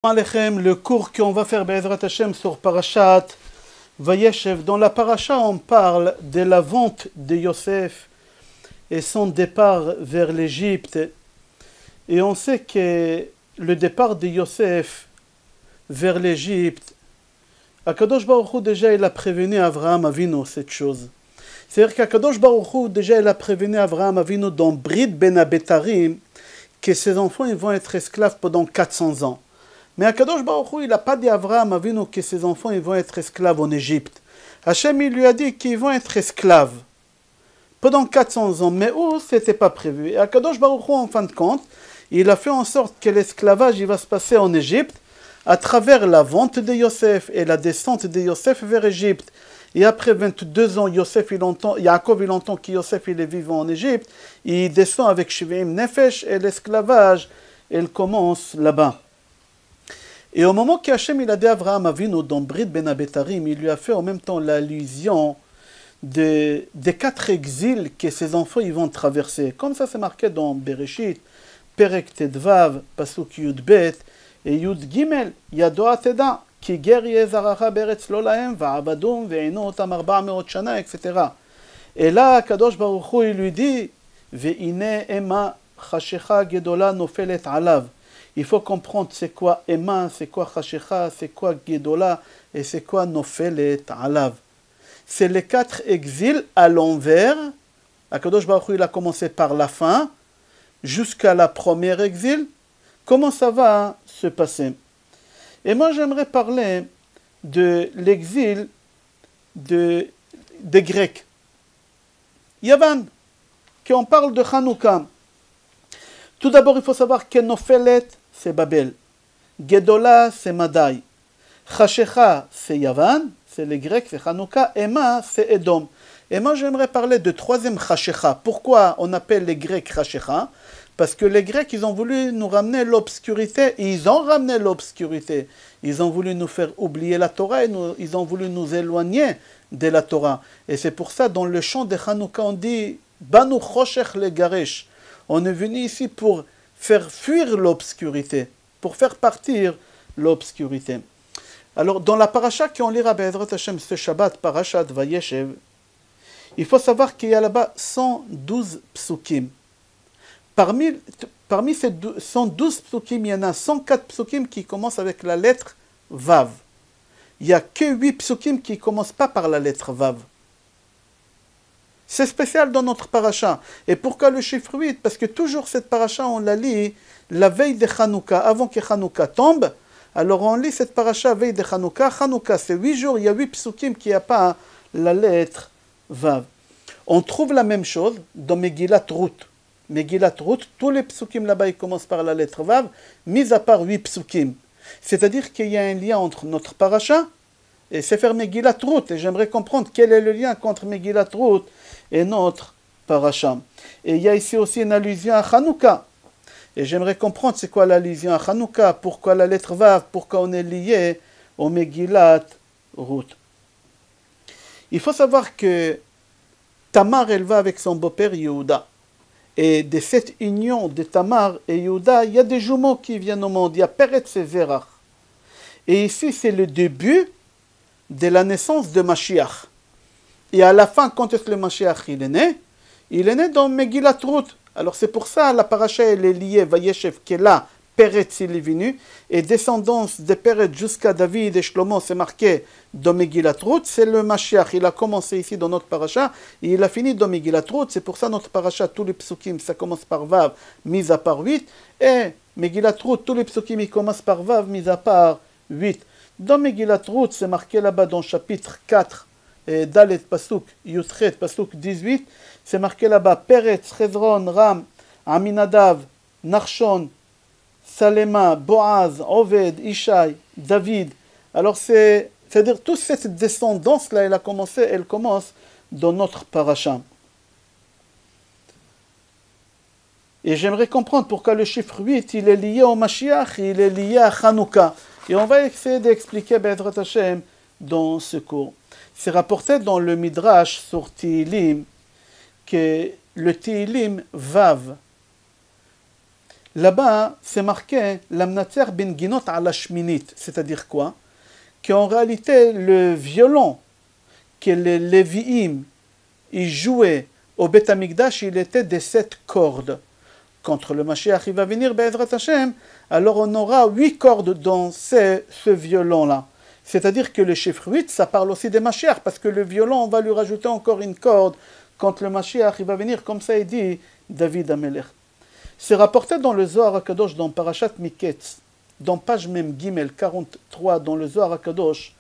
Alechem, le cours qu'on va faire Be'ezrat Hashem sur Parashat Vayeshev. Dans la Parasha, on parle de la vente de Yosef et son départ vers l'Égypte. Et on sait que le départ de Yosef vers l'Égypte, Akadosh Baruch Hu déjà il a prévenu Avraham Avinu cette chose. C'est-à-dire qu'Akadosh Baruch Hu déjà il a prévenu Avraham Avinu dans Brit Ben Abetarim que ses enfants ils vont être esclaves pendant 400 ans. Mais Akadosh Baruch Hu, il n'a pas dit à Avraham Avinu que ses enfants ils vont être esclaves en Égypte. Hachem, il lui a dit qu'ils vont être esclaves pendant 400 ans. Mais où, ce n'était pas prévu. Et Akadosh Baruch Hu, en fin de compte, il a fait en sorte que l'esclavage il va se passer en Égypte à travers la vente de Yosef et la descente de Yosef vers Égypte. Et après 22 ans, Yaakov il entend que Yosef il est vivant en Égypte. Il descend avec Shivim Nefesh et l'esclavage, il commence là-bas. Et au moment qu'Hachem il a dit à Avraham Avinu dans Brit Ben Abetarim, il lui a fait en même temps l'allusion des 4 exils que ses enfants ils vont traverser. Comme ça c'est marqué dans Bereshit, Perek Tedvav, Pasuk Yud Bet et Yud Gimel, Yadoa Teda, Ki ger yezaracha beretz lo lahem, va'abadum ve'ino otam 400 shana, etc. Et là, Kadosh Baruch Hu il lui dit, Ve'ine ema chashecha gedola nofelet alav. Il faut comprendre c'est quoi Ema, c'est quoi Chashecha, c'est quoi Gedola et c'est quoi Nofelet Alav. C'est les 4 exils à l'envers. Akadosh Baruch Hu il a commencé par la fin jusqu'à la première exil. Comment ça va se passer? Et moi j'aimerais parler de l'exil des Grecs. Yavan, qu'on parle de Hanouka. Tout d'abord, il faut savoir que Nofelet, c'est Babel. Gedola, c'est Madaï. Chashecha, c'est Yavan, c'est les Grecs, c'est Hanouka. Ema, c'est Edom. Et moi, j'aimerais parler de 3e Chashecha. Pourquoi on appelle les Grecs Chashecha? Parce que les Grecs, ils ont voulu nous ramener l'obscurité. Et ils ont ramené l'obscurité. Ils ont voulu nous faire oublier la Torah et ils ont voulu nous éloigner de la Torah. Et c'est pour ça, dans le chant de Hanouka, on dit Banu Choshech le Garesh. On est venu ici pour faire fuir l'obscurité, pour faire partir l'obscurité. Alors, dans la paracha qu'on lira Be'ezrat Hashem ce Shabbat, Parashat Vayeshev, il faut savoir qu'il y a là-bas 112 psukim. Parmi ces 112 psukim, il y en a 104 psukim qui commencent avec la lettre Vav. Il n'y a que 8 psukim qui ne commencent pas par la lettre Vav. C'est spécial dans notre paracha. Et pourquoi le chiffre 8? Parce que toujours cette paracha, on la lit la veille de Hanouka, avant que Hanouka tombe. Alors on lit cette paracha veille de Hanouka. Hanouka, c'est 8 jours, il y a 8 psukim qui n'ont pas la lettre Vav. On trouve la même chose dans Megillat Ruth. Megillat Ruth, tous les psukim là-bas, ils commencent par la lettre Vav, mis à part 8 psukim. C'est-à-dire qu'il y a un lien entre notre paracha et Sefer Megillat Ruth. Et j'aimerais comprendre quel est le lien entre Megillat Ruth et notre paracha. Et il y a ici aussi une allusion à Hanouka. Et j'aimerais comprendre c'est quoi l'allusion à Hanouka, pourquoi la lettre Vav, pourquoi on est lié au Megillat Ruth. Il faut savoir que Tamar, elle va avec son beau-père Yehuda. Et de cette union de Tamar et Yehuda, il y a des jumeaux qui viennent au monde. Il y a Peretz et Zerach. Et ici, c'est le début de la naissance de Mashiach. Et à la fin, quand est-ce que le Mashiach il est né? Il est né dans Megillat Ruth. Alors c'est pour ça la paracha elle est liée, Vayeshev, qui est là, Peretz il est venu, et descendance de Peretz jusqu'à David et Shlomo, c'est marqué dans Megillat Ruth, c'est le Mashiach. Il a commencé ici dans notre paracha, et il a fini dans Megillat Ruth. C'est pour ça notre paracha, tous les psukim, ça commence par Vav, mis à part 8, et Megillat Ruth, tous les psukim, ils commencent par Vav, mis à part 8. Dans Megillat Ruth, c'est marqué là-bas dans chapitre 4, et Dalet Pasuk Yutchet Pasuk 18, c'est marqué là-bas Peretz, Hezron, Ram, Aminadav, Nachshon, Salema, Boaz, Oved, Ishai, David. Alors c'est-à-dire toute cette descendance-là, elle commence dans notre paracha. Et j'aimerais comprendre pourquoi le chiffre 8, il est lié au Mashiach, il est lié à Hanouka. Et on va essayer d'expliquer Be'ezrat Hashem dans ce cours. C'est rapporté dans le Midrash sur Tehillim que le Tehillim Vav, Là-bas, c'est marqué l'amnatzer ben ginot à la shminit, c'est-à-dire quoi? Qu'en réalité, le violon que les Lévi'im ils jouaient au Beth Amikdash, il était de 7 cordes. Quand le Mashiach il va venir, Be'ezrat Hashem, alors on aura 8 cordes dans ce violon-là. C'est-à-dire que le chiffre 8, ça parle aussi des Mashiach, parce que le violon, on va lui rajouter encore une corde quand le Mashiach il va venir, comme ça il dit David Amelech. C'est rapporté dans le Zohar HaKadosh, dans Parashat Miketz, dans page même Gimel 43, dans le Zohar HaKadosh,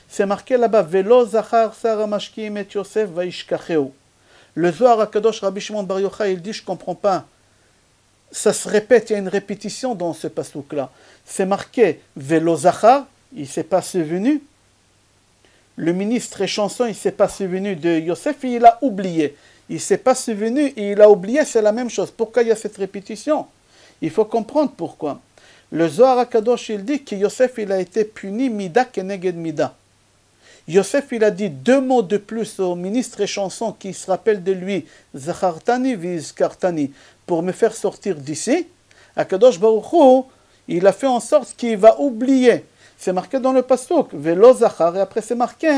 c'est marqué là-bas, Velo Zachar Sar Mashkim et Yosef Vaishkacheu. Le Zohar HaKadosh, Rabbi Shimon Bar Yochai, il dit, je ne comprends pas. Ça se répète, il y a une répétition dans ce pasouk-là. C'est marqué, Velo Zachar, il ne s'est pas souvenu. Le ministre et chanson, il ne s'est pas souvenu de Yosef et il a oublié. Il ne s'est pas souvenu et il a oublié, c'est la même chose. Pourquoi il y a cette répétition? Il faut comprendre pourquoi. Le Zohar HaKadosh, il dit que Yosef, il a été puni mida keneged mida. Yosef, il a dit 2 mots de plus au ministre et chanson qui se rappelle de lui, Zachartani vizkartani, pour me faire sortir d'ici. Akadosh Baruch Hu, il a fait en sorte qu'il va oublier. C'est marqué dans le pasuk, Velo Zachar, et après c'est marqué,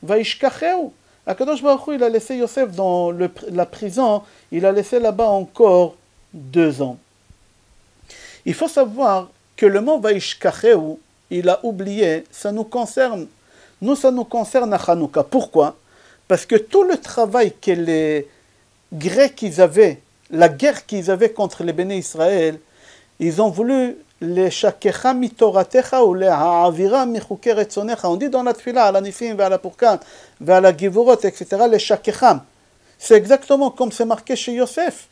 Vaishkacheu. Akadosh Baruch Hu, il a laissé Yosef dans la prison, il a laissé là-bas encore 2 ans. Il faut savoir que le mot Vaishkacheu, il a oublié, ça nous concerne. Nous, ça nous concerne à Hanouka. Pourquoi? Parce que tout le travail que les Grecs ils avaient, la guerre qu'ils avaient contre les Béné Israël, ils ont voulu les shakecha mitoratecha ou les ha'avira michuke retzonecha. On dit dans la tfila, à la nifim, à la purkan, à la givurot, etc., les shakecham. C'est exactement comme c'est marqué chez Yosef,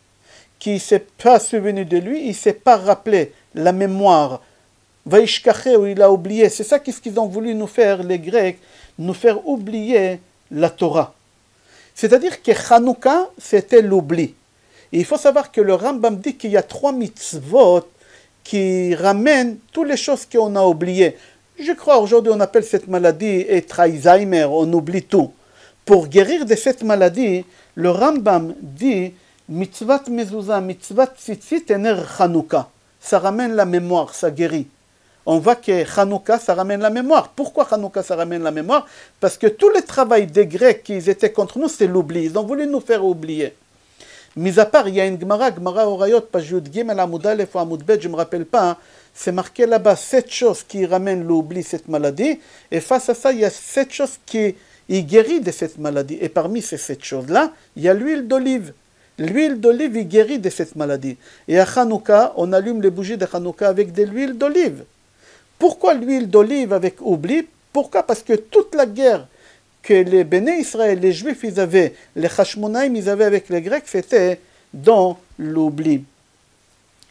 qui ne s'est pas souvenu de lui, il ne s'est pas rappelé la mémoire. Vaishkaché, où il a oublié. C'est ça qu'est-ce qu'ils ont voulu nous faire, les Grecs, nous faire oublier la Torah. C'est-à-dire que Hanouka, c'était l'oubli. Et il faut savoir que le Rambam dit qu'il y a 3 mitzvot qui ramènent toutes les choses qu'on a oubliées. Je crois aujourd'hui on appelle cette maladie être Alzheimer, on oublie tout. Pour guérir de cette maladie, le Rambam dit mitzvat mezuzah, mitzvat tzitzit ener Hanouka. Ça ramène la mémoire, ça guérit. On voit que Hanouka, ça ramène la mémoire. Pourquoi Hanouka, ça ramène la mémoire? Parce que tout le travail des Grecs qui étaient contre nous, c'est l'oubli. Ils ont voulu nous faire oublier. Mis à part, il y a une Gemara Orayot, page Yud Gimel Amud Aleph ou Amud Bet, je ne me rappelle pas, hein. C'est marqué là-bas 7 choses qui ramènent l'oubli, cette maladie. Et face à ça, il y a 7 choses qui guérissent de cette maladie. Et parmi ces 7 choses-là, il y a l'huile d'olive. L'huile d'olive, il guérit de cette maladie. Et à Hanouka, on allume les bougies de Hanouka avec de l'huile d'olive. Pourquoi l'huile d'olive avec oubli? Pourquoi? Parce que toute la guerre que les Béné Israël, les Juifs, ils avaient, les Hashmonaïm, ils avaient avec les Grecs, c'était dans l'oubli.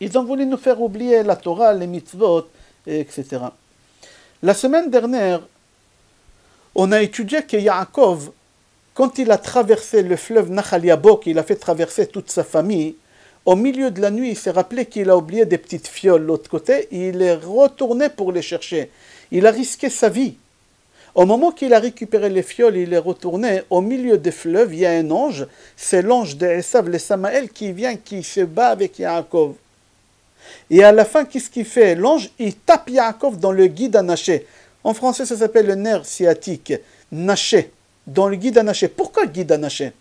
Ils ont voulu nous faire oublier la Torah, les mitzvot, etc. La semaine dernière, on a étudié que Yaakov, quand il a traversé le fleuve Nachal Yabok, il a fait traverser toute sa famille, au milieu de la nuit, il s'est rappelé qu'il a oublié des petites fioles de l'autre côté, et il est retourné pour les chercher. Il a risqué sa vie. Au moment qu'il a récupéré les fioles, il est retourné, au milieu des fleuves, il y a un ange, c'est l'ange de Esav, le Samaël, qui vient, qui se bat avec Yaakov. Et à la fin, qu'est-ce qu'il fait? L'ange, il tape Yaakov dans le guide à Naché. En français, ça s'appelle le nerf sciatique. Naché, dans le guide à Naché. Pourquoi guide à Naché?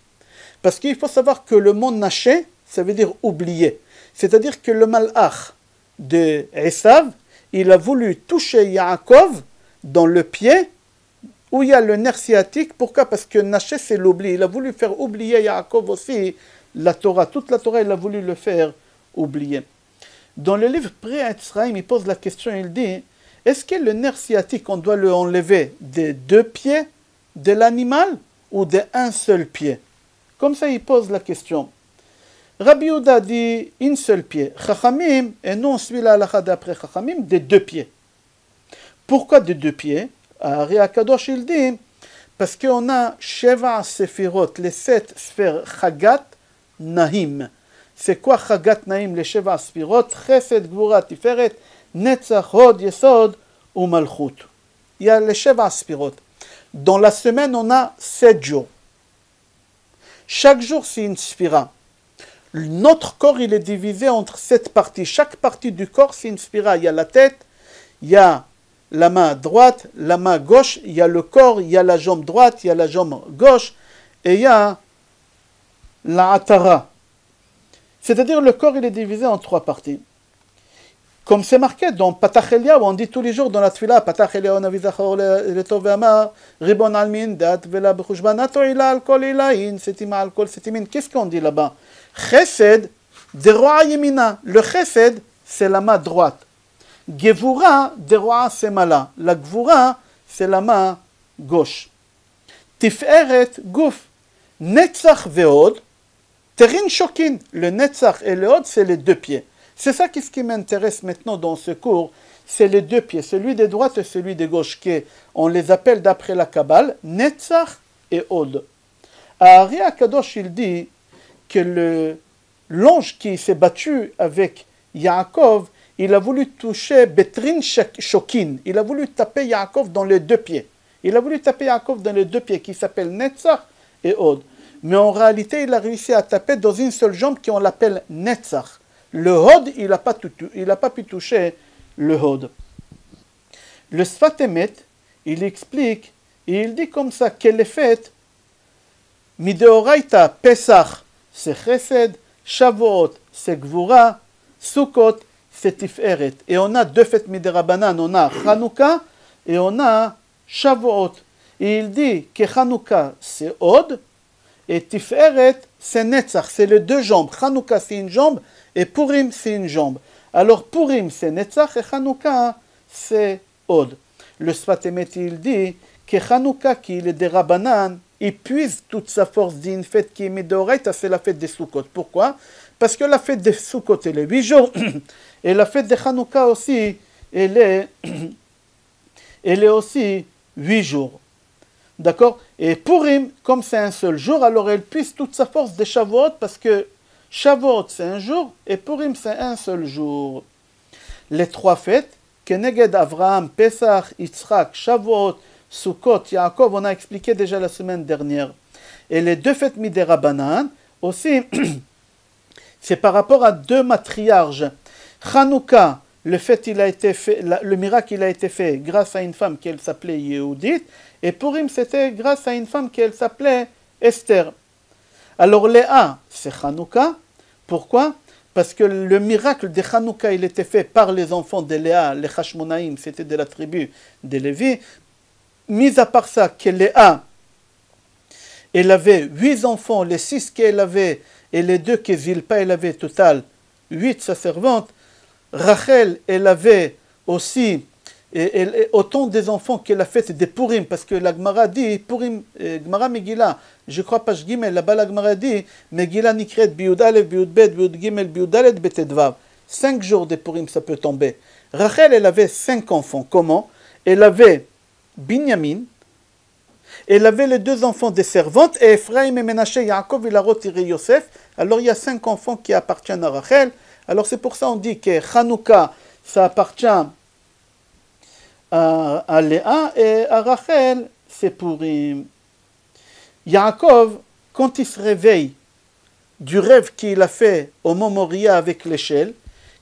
Parce qu'il faut savoir que le mot Naché, ça veut dire oublier. C'est-à-dire que le malach de Esav, il a voulu toucher Yaakov dans le pied où il y a le nerf sciatique. Pourquoi? Parce que Naché, c'est l'oubli. Il a voulu faire oublier Yaakov aussi la Torah. Toute la Torah, il a voulu le faire oublier. Dans le livre Pré-Etzraïm, il pose la question, il dit, est-ce que le nerf sciatique, on doit le enlever des 2 pieds de l'animal ou d'un seul pied? Comme ça, il pose la question. Rabbi Yehuda dit une seule pied. Chachamim, et nous on suit la halakha d'après Chachamim, des 2 pieds. Pourquoi des 2 pieds? Ari Akadosh il dit, parce qu'on a Sheva Sefirot, les 7 sphères Chagat Nahim. C'est quoi Chagat Nahim, les Sheva Sefirot? Chesed, Gvura, Tiferet, Netzach, Hod, Yesod ou Malchut. Il y a les Sheva Sefirot. Dans la semaine, on a 7 jours. Chaque jour, c'est une sphira. Notre corps, il est divisé entre 7 parties. Chaque partie du corps, c'est une spirale. Il y a la tête, il y a la main droite, la main gauche, il y a le corps, il y a la jambe droite, il y a la jambe gauche, et il y a la atara. C'est-à-dire le corps, il est divisé en 3 parties. Comme c'est marqué dans Patach Eliyahu, on dit tous les jours dans la tfila, Patach Eliyahu navi zachor letov ve'amar, ribon almin dat vela bechushbanato ila al kol ilahin, setima al kol setimin. Qu'est-ce qu'on dit là-bas? Chesed, deroa yemina. Le chesed, c'est la main droite. Gevura, deroa semala. La gvura, c'est la main gauche. Tiferet, gouf. Netzach ve'od, terin shokin. Le netzach et le od, c'est les 2 pieds. C'est ça qui m'intéresse maintenant dans ce cours, c'est les 2 pieds, celui de droite et celui de gauche, on les appelle d'après la Kabbale, Netzach et Od. Ari Akadosh, il dit que l'ange qui s'est battu avec Yaakov, il a voulu toucher Betrin Shokin, il a voulu taper Yaakov dans les 2 pieds. Il a voulu taper Yaakov dans les 2 pieds, qui s'appellent Netzach et Od. Mais en réalité, il a réussi à taper dans une seule jambe qu'on l'appelle Netzach. Le Hod, il n'a pas pu toucher le Hod. Le Sfat Emet, il explique, et il dit comme ça, qu'elle est faite, Mideoraita, Pesach, c'est Chesed, Shavuot, c'est Gvura, Sukkot, c'est Tiferet. Et on a 2 fêtes Miderabanan, on a Chanukah et on a Shavuot. Et il dit que Chanukah, c'est Hod, et Tiferet, c'est Netzach, c'est les 2 jambes. Chanukah, c'est une jambe, et Purim, c'est une jambe. Alors Purim, c'est Netzach, et Chanukah, c'est Od. Le Sfat Emet, il dit que Chanukah, qui est des Rabbanan, il puise toute sa force d'une fête qui est Midoraita, c'est la fête des Sukkot. Pourquoi? Parce que la fête des Sukkot, elle est 8 jours, et la fête de Chanukah aussi, elle est aussi 8 jours. D'accord? Et Purim, comme c'est un seul jour, alors elle puise toute sa force de Shavuot, parce que Shavuot, c'est un jour, et Purim, c'est un seul jour. Les 3 fêtes, Keneged Avraham, Pesach, Yitzhak, Shavuot, Sukkot, Yaakov, on a expliqué déjà la semaine dernière. Et les 2 fêtes Miderabanan, aussi, c'est par rapport à 2 matriarches. Chanukah, le miracle, il a été fait grâce à une femme qui s'appelait Yehudit, et Purim, c'était grâce à une femme qui s'appelait Esther. Alors Léa, c'est Chanukah. Pourquoi? Parce que le miracle de Chanukah, il était fait par les enfants de Léa, les Hashmonaïm, c'était de la tribu de Lévi. Mis à part ça, que Léa, elle avait 8 enfants, les 6 qu'elle avait, et les 2 que Zilpa, elle avait, total 8 sa servante. Rachel, elle avait aussi autant des enfants qu'elle a fait des Purim, parce que la Gemara dit, Purim, Gemara Megillah, je crois page Gimel, là-bas la Gemara dit, Megillah nikret biud Aleph, biud Bet, biud Gimel, biud Alet, Betedvav. 5 jours de Purim, ça peut tomber. Rachel, elle avait 5 enfants. Comment? Elle avait Binyamin, elle avait les 2 enfants des servantes, et Ephraim et Menaché, Yaakov, il a retiré Yosef. Alors il y a 5 enfants qui appartiennent à Rachel. Alors c'est pour ça on dit que Chanukah, ça appartient à Léa, et à Rachel, c'est Purim. Yaakov, quand il se réveille du rêve qu'il a fait au Mont Moria avec l'échelle,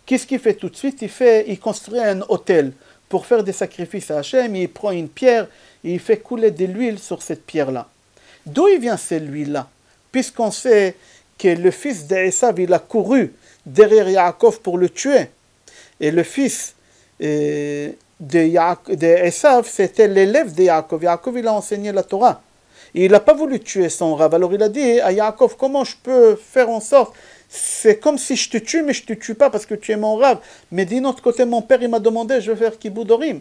qu'est-ce qu'il fait tout de suite? Il construit un autel pour faire des sacrifices à Hachem, il prend une pierre et il fait couler de l'huile sur cette pierre-là. D'où il vient cette huile-là? Puisqu'on sait que le fils d'Esav, il a couru derrière Yaakov pour le tuer. Et le fils d'Esav, c'était l'élève de Yaakov. Yaakov, il a enseigné la Torah. Et il n'a pas voulu tuer son rave. Alors il a dit à Yaakov, comment je peux faire en sorte? C'est comme si je te tue, mais je ne te tue pas parce que tu es mon rave. Mais d'un autre côté, mon père, il m'a demandé, je vais faire Kibbout Orim.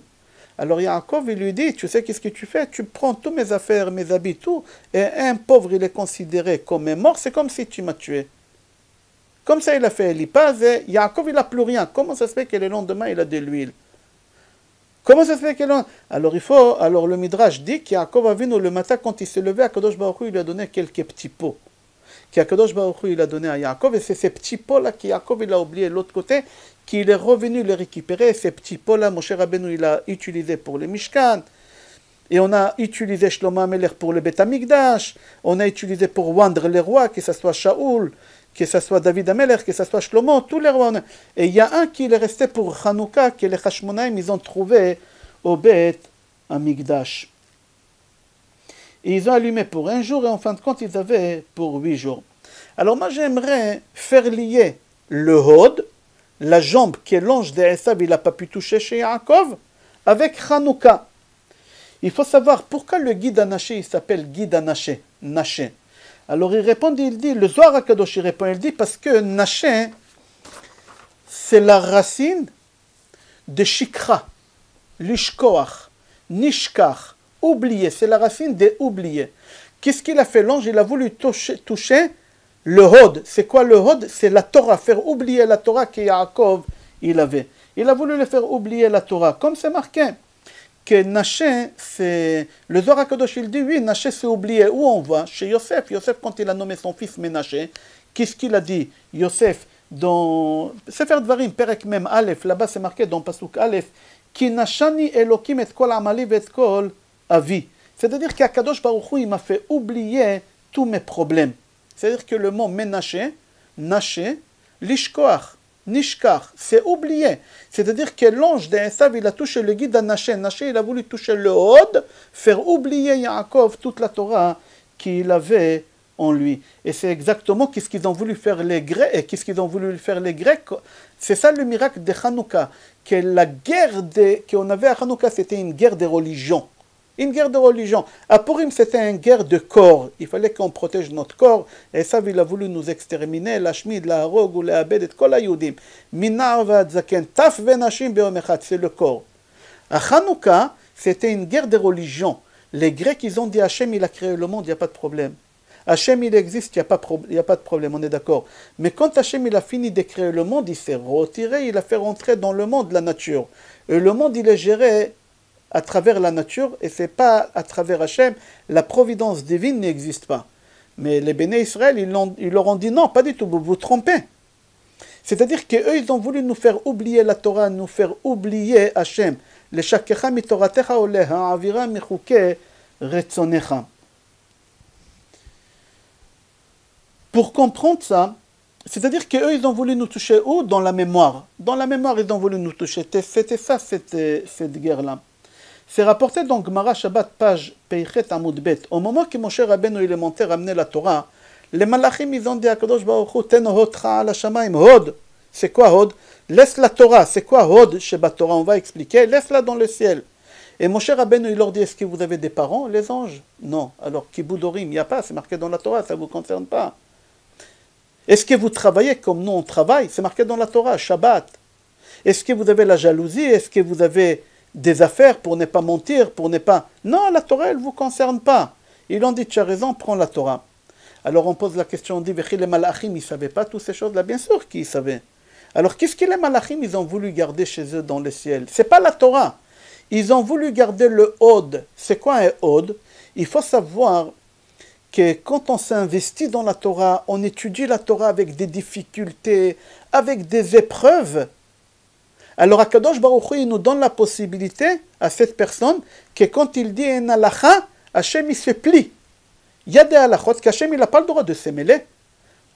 Alors Yaakov, il lui dit, tu sais qu'est-ce que tu fais? Tu prends tous mes affaires, mes habits, tout. Et un pauvre, il est considéré comme mort. C'est comme si tu m'as tué. Comme ça, il a fait l'ipaz et Yaakov, il n'a plus rien. Comment ça se fait que le lendemain, il a de l'huile? Comment ça se fait que alors le Midrash dit qu'Yaakov Avinu, le matin, quand il s'est levé, Akadosh Baruch Hu, il lui a donné quelques petits pots. Qu'Akadosh Baruch Hu, il a donné à Yaakov, et c'est ces petits pots-là qu'Yaakov, il a oublié de l'autre côté, qu'il est revenu les récupérer. Ces petits pots-là, Moshe Rabbeinu, il a utilisé pour les Mishkan. Et on a utilisé Shlomo HaMelech pour le Bet HaMikdash. On a utilisé pour oindre les rois, que ce soit Shaoul, que ce soit David Amelech, que ce soit Shlomo, tous les rois. Et il y a un qui est resté pour Hanouka, que les Hashmonaïm, ils ont trouvé au Beth Amikdash. Et ils ont allumé pour un jour, et en fin de compte, ils avaient pour 8 jours. Alors moi, j'aimerais faire lier le Hod, la jambe que l'ange d'Esav, il n'a pas pu toucher chez Yaakov, avec Hanouka. Il faut savoir pourquoi le guide Anaché, il s'appelle guide Anaché, Naché. Alors il répond, il dit, le Zohar HaKadosh, il répond, il dit, parce que Naché, c'est la racine de Shikra, Lishkoach, Nishkach, oublier, c'est la racine des oubliés. Qu'est-ce qu'il a fait l'ange? Il a voulu toucher le Hod. C'est quoi le Hod? C'est la Torah, faire oublier la Torah que Yaakov il avait. Il a voulu le faire oublier la Torah, comme c'est marqué. Que Naché, c'est... Le Zohar HaKadosh, il dit, oui, Naché, c'est oublié. Où on va? Chez Yosef. Yosef, quand il a nommé son fils Ménaché, qu'est-ce qu'il a dit? Yosef, dans Sefer Dvarim, Perek Mem Aleph, là-bas c'est marqué dans Pasuk Aleph, Ki nashani Elokim et kol amali et kol avi. C'est-à-dire qu'Akadosh Baruch Hu, il m'a fait oublier tous mes problèmes. C'est-à-dire que le mot Ménaché, Naché, Lishkoach, Nishkar, c'est oublié. C'est-à-dire que l'ange d'Esav, il a touché le guide à Naché. Naché, il a voulu toucher le Hod, faire oublier Yaakov toute la Torah qu'il avait en lui. Et c'est exactement ce qu'ils ont voulu faire les Grecs. Et qu'est-ce qu'ils ont voulu faire les Grecs? C'est ça le miracle de Hanouka. Que la guerre qu'on avait à Hanouka, c'était une guerre de religion. Une guerre de religion. À Purim, c'était une guerre de corps. Il fallait qu'on protège notre corps. Et ça, il a voulu nous exterminer. La Shmid, la Harog, ou la Abed, et kol hayudim. Minar v'adzaken, taf v'nashim be'om echad. C'est le corps. À Hanouka, c'était une guerre de religion. Les Grecs, ils ont dit, Hachem, il a créé le monde, il n'y a pas de problème. Hachem, il existe, il n'y a pas de problème, on est d'accord. Mais quand Hachem, il a fini de créer le monde, il s'est retiré, il a fait rentrer dans le monde la nature. Et le monde, il est géré à travers la nature, et ce n'est pas à travers Hachem. La providence divine n'existe pas. Mais les Béné Israël, ils leur ont dit non, pas du tout, vous vous trompez. C'est-à-dire qu'eux, ils ont voulu nous faire oublier la Torah, nous faire oublier Hachem. Le shakecha mitoratecha oleha, avira michuke retzonecha. Pour comprendre ça, c'est-à-dire qu'eux, ils ont voulu nous toucher où? Dans la mémoire. Dans la mémoire, ils ont voulu nous toucher. C'était ça, cette guerre-là. C'est rapporté dans Gemara Shabbat, page Peichet Amud Bet. Au moment que Moshe Rabbeinu il est monté ramener la Torah, les malachim, ils ont dit à Kadosh Baruch Hu, ten hodcha ala shamayim. Hod, c'est quoi Hod? Laisse la Torah. C'est quoi Hod chez Torah? On va expliquer. Laisse-la dans le ciel. Et Moshe Rabbeinu, il leur dit, est-ce que vous avez des parents, les anges? Non. Alors, Kiboudorim, il n'y a pas, c'est marqué dans la Torah, ça ne vous concerne pas. Est-ce que vous travaillez comme nous on travaille? C'est marqué dans la Torah, Shabbat. Est-ce que vous avez la jalousie? Est-ce que vous avez des affaires pour ne pas mentir, pour ne pas... Non, la Torah, elle ne vous concerne pas. Ils ont dit, tu as raison, prends la Torah. Alors on pose la question, on dit, les malachim, ils ne savaient pas toutes ces choses-là? Bien sûr qu'ils savaient. Alors qu'est-ce que les malachim, ils ont voulu garder chez eux dans le ciel? Ce n'est pas la Torah. Ils ont voulu garder le Hod. C'est quoi un Hod? Il faut savoir que quand on s'investit dans la Torah, on étudie la Torah avec des difficultés, avec des épreuves. Alors Akadosh Baruch Hu, il nous donne la possibilité à cette personne que quand il dit un halakha, Hachem il se plie. Il y a des halakhot qu'Hachem il n'a pas le droit de se mêler.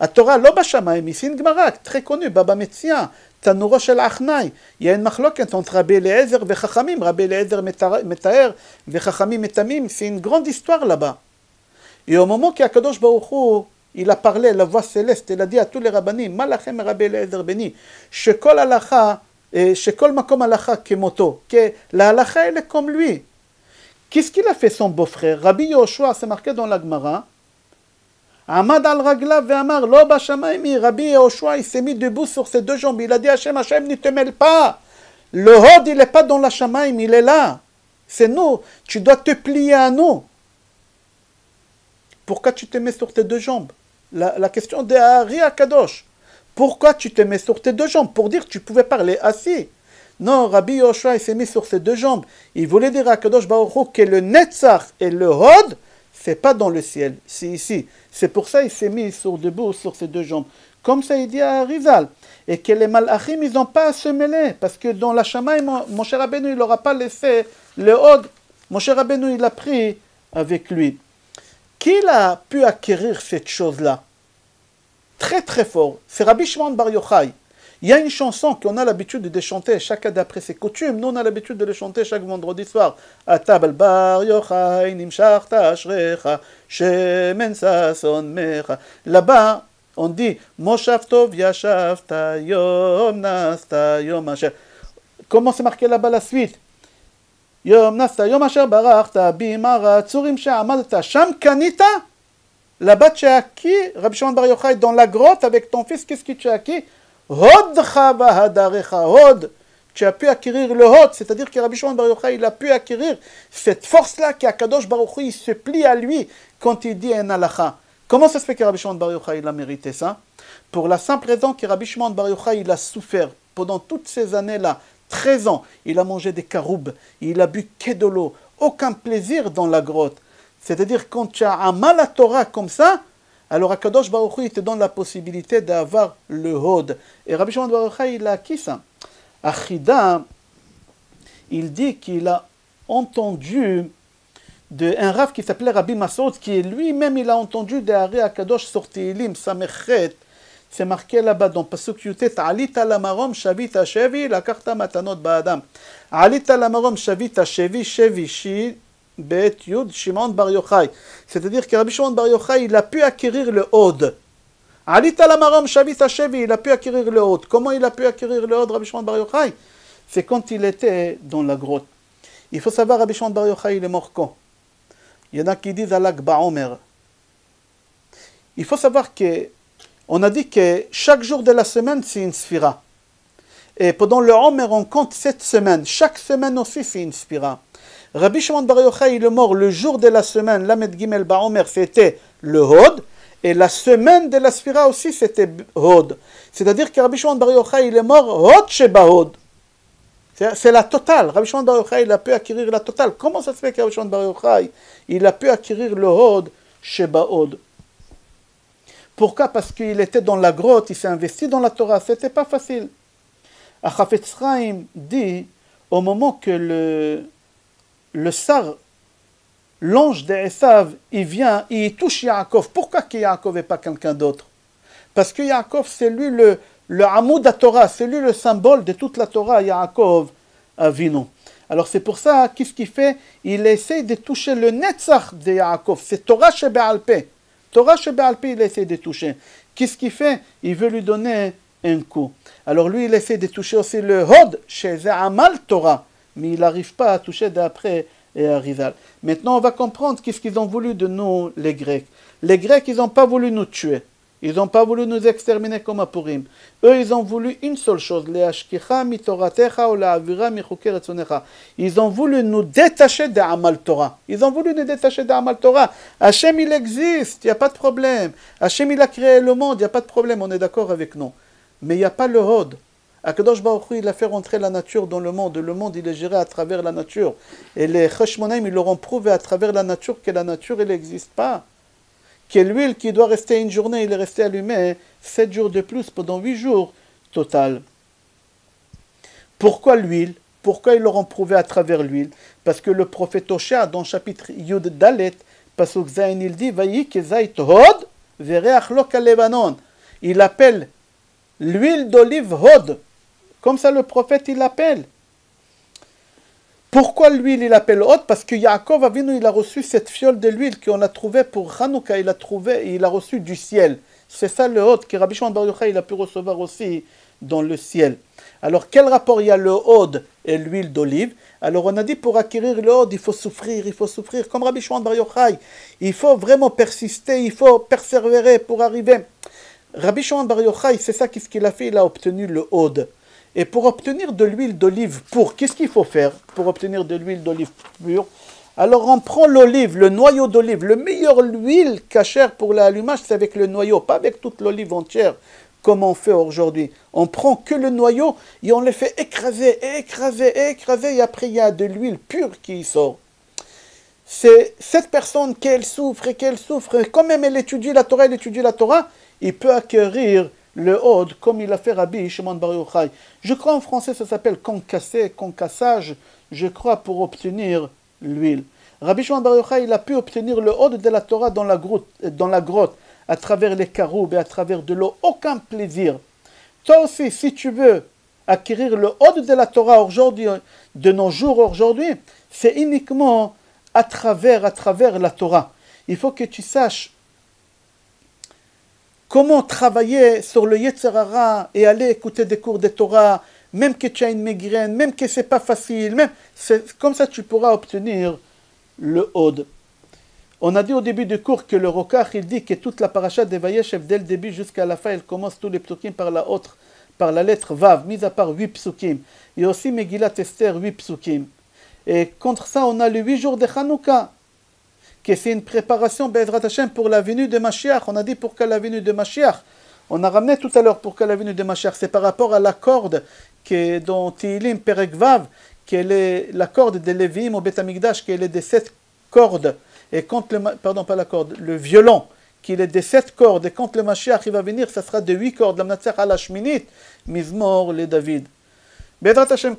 La Torah, lo bashamayim, ici une Gemara très connue, Baba Metzia, Tanuro shel Achnai. Il y a une machloket entre Rabbi Eliezer et Chachamim. Rabbi Eliezer metaher et Chachamim metamim. C'est une grande histoire là-bas. Et au moment qu'Akadosh Baruch Hu, il a parlé, la voix céleste, il a dit à tous les rabbanim, Malachem Rabbi Eliezer beni, Shekol halacha, Shekol makom halacha kemoto, que la halacha elle est comme lui. Qu'est-ce qu'il a fait son beau-frère? Rabbi Yoshua, c'est marqué dans la Gemara, Amad al raglav ve amar lo bashamayim. Rabbi Yoshua, il s'est mis debout sur ses deux jambes, il a dit Hachem, Hachem, ne te mêle pas. Le Hod, il n'est pas dans la Shamaim, il est là. C'est nous, tu dois te plier à nous. Pourquoi tu te mets sur tes deux jambes? La question de Ari Akadosh. Pourquoi tu te mets sur tes deux jambes? Pour dire que tu pouvais parler assis. Non, Rabbi Yoshua, il s'est mis sur ses deux jambes. Il voulait dire à Akadosh Baruch Hu que le Netzach et le Hod, c'est pas dans le ciel, c'est ici. C'est pour ça qu'il s'est mis debout sur ses deux jambes. Comme ça, il dit à Rizal. Et que les malachim, ils n'ont pas à se mêler. Parce que dans la Shamaïm, Moshe Rabbeinu, il n'aura pas laissé le Hod. Moshe Rabbeinu, il l'a pris avec lui. Qui a pu acquérir cette chose-là? très très fort. C'est Rabbi Shimon Bar Yochai. Il y a une chanson qu'on a l'habitude de chanter chacun d'après ses coutumes. Nous, on a l'habitude de le chanter chaque vendredi soir. Atabal Bar Yochai, Nimshach Tashrecha, Shemen Sason Mecha. Là-bas, on dit Moshav Tov Yashavta Yom Nasta Yom Asher. Comment c'est marqué là-bas la suite? Yom Nasta Yom Asher Barachta Bimara Tzurim She'amalta Sham Kanita. Là-bas, tu as acquis, Rabbi Shimon Bar Yochai, dans la grotte avec ton fils, qu'est-ce que tu as acquis? Hod Chavahadarecha, Hod. Tu as pu acquérir le Hod, c'est-à-dire que Rabbi Shimon Bar Yochai, il a pu acquérir cette force-là qu'Akadosh Baruch Hu, il se plie à lui quand il dit un halacha. Comment ça se fait que Rabbi Shimon Bar Yochai, il a mérité ça? Pour la simple raison que Rabbi Shimon Bar Yochai, il a souffert pendant toutes ces années-là, 13 ans. Il a mangé des caroubes, il a bu que de l'eau, aucun plaisir dans la grotte. C'est-à-dire quand tu as un mal à Torah comme ça, alors Akadosh Baruch Hu, il te donne la possibilité d'avoir le Hod. Et Rabbi Shimon Bar Yochai, il a acquis ça. Achida, il dit qu'il a entendu un Rav qui s'appelait Rabbi Masoud, qui lui-même, il a entendu des Harei Akadosh sorti Ilim, Samechet. C'est marqué là-bas dans Pasuk Yutet, Alita lamarom shavita shevi, lakarta matanot ba'adam. Alita lamarom shavita shevi, shevi, shi, bet, yud, Shimon Bar Yochai. C'est-à-dire que Rabbi Shimon Bar Yochai, il a pu acquérir le Hod. Alita lamarom shavita shevi, il a pu acquérir le Hod. Comment il a pu acquérir le Hod, Rabbi Shimon Bar Yochai? C'est quand il était dans la grotte. Il faut savoir, Rabbi Shimon Bar Yochai, il est mort quand? Il y en a qui disent à l'Akba Omer. Il faut savoir que on a dit que chaque jour de la semaine, c'est une sphira. Et pendant le Omer, on compte 7 semaines. Chaque semaine aussi, c'est une sphira. Rabbi Shimon Bar Yochai, il est mort le jour de la semaine. Lamed Gimel Ba Omer, c'était le Hod. Et la semaine de la sphira aussi, c'était Hod. C'est-à-dire que Rabbi Shimon Bar Yochai, il est mort Hod Sheba Hod. C'est la totale. Rabbi Shimon Bar Yochai, il a pu acquérir la totale. Comment ça se fait que Rabbi Shimon Bar Yochai, il a pu acquérir le Hod Sheba Hod? Pourquoi? Parce qu'il était dans la grotte, il s'est investi dans la Torah, c'était pas facile. Chafetz Chaim dit, au moment que le Sar, l'ange d'Esav, il vient, il touche Yaakov. Pourquoi que Yaakov n'est pas quelqu'un d'autre? Parce que Yaakov, c'est lui le Hamoud à Torah, c'est lui le symbole de toute la Torah, Yaakov Avinu. Alors c'est pour ça, qu'est-ce qu'il fait? Il essaie de toucher le Netzach de Yaakov, c'est Torah Shebe'al Peh. Torah Shebe'al Peh, il essaie de toucher. Qu'est-ce qu'il fait? Il veut lui donner un coup. Alors lui, il essaie de toucher aussi le Hod, chez Amal Torah, mais il n'arrive pas à toucher d'après et à Rizal. Maintenant, on va comprendre qu'est-ce qu'ils ont voulu de nous, les Grecs. Les Grecs, ils n'ont pas voulu nous tuer. Ils n'ont pas voulu nous exterminer comme à Purim. Eux, ils ont voulu une seule chose. Ils ont voulu nous détacher d'Amal Torah. Ils ont voulu nous détacher d'Amal Torah. Hachem, il existe, il n'y a pas de problème. Hachem, il a créé le monde, il n'y a pas de problème, on est d'accord avec nous. Mais il n'y a pas le Hod. Akadosh Baruch Hu, il a fait rentrer la nature dans le monde. Le monde, il est géré à travers la nature. Et les Cheshmonaim, ils leur ont prouvé à travers la nature que la nature, elle n'existe pas. Que l'huile qui doit rester une journée, il est resté allumé 7 jours de plus pendant 8 jours total. Pourquoi l'huile? Pourquoi ils l'auront prouvé à travers l'huile? Parce que le prophète Oshéa, dans le chapitre Yud Dalet, Pasuk Zayin, il dit Vayi kezait hod vereach lo kalevanon. Il appelle l'huile d'olive hod. Comme ça le prophète il l'appelle. Pourquoi l'huile il appelle hod? Parce que Yaakov Avinu il a reçu cette fiole de l'huile qu'on a trouvée pour Hanouka, il a reçu du ciel. C'est ça le hod que Rabbi Shimon Bar Yochai il a pu recevoir aussi dans le ciel. Alors quel rapport il y a le hod et l'huile d'olive? Alors on a dit pour acquérir le hod il faut souffrir. Comme Rabbi Shimon Bar Yochai, il faut vraiment persister, il faut persévérer pour arriver. Rabbi Shimon Bar Yochai, c'est ça qu'est-ce qu'il a fait, il a obtenu le hod. Et pour obtenir de l'huile d'olive pure, qu'est-ce qu'il faut faire pour obtenir de l'huile d'olive pure? Alors on prend l'olive, le noyau d'olive, le meilleur huile cachère pour l'allumage, c'est avec le noyau, pas avec toute l'olive entière, comme on fait aujourd'hui. On prend que le noyau et on les fait écraser, et après il y a de l'huile pure qui sort. C'est cette personne qu'elle souffre, quand même elle étudie la Torah, il peut acquérir le hod, comme il a fait Rabbi Shimon Bar Yochai. Je crois en français ça s'appelle concassage, je crois, pour obtenir l'huile. Rabbi Shimon Bar Yochai, il a pu obtenir le hod de la Torah dans la grotte, à travers les caroubes et à travers de l'eau, aucun plaisir. Toi aussi, si tu veux acquérir le Od de la Torah aujourd'hui, de nos jours aujourd'hui, c'est uniquement à travers la Torah. Il faut que tu saches comment travailler sur le Yetzer Hara et aller écouter des cours de Torah, même que tu as une migraine, même que c'est pas facile, même comme ça tu pourras obtenir le Od. On a dit au début du cours que le Rokach, il dit que toute la paracha de Vayeshev, dès le début jusqu'à la fin, elle commence tous les psukim par la lettre Vav, mis à part 8 psukim. Il y a aussi Megillat Esther, 8 psukim. Et contre ça, on a les 8 jours de Hanouka, que c'est une préparation, Be'ezrat Hashem, pour la venue de Mashiach. On a dit pourquoi la venue de Mashiach. On a ramené tout à l'heure pourquoi la venue de Mashiach. C'est par rapport à la corde qui est dans Tehillim Perek Vav, qui est la corde de Lévi'im au Beth Amikdash, qui est de 7 cordes. Et quand le violon, qui est de 7 cordes, et quand le Mashiach il va venir, ça sera de 8 cordes. La Mnatzach à la Shminit, Mizmor le David. Be'ezrat Hashem,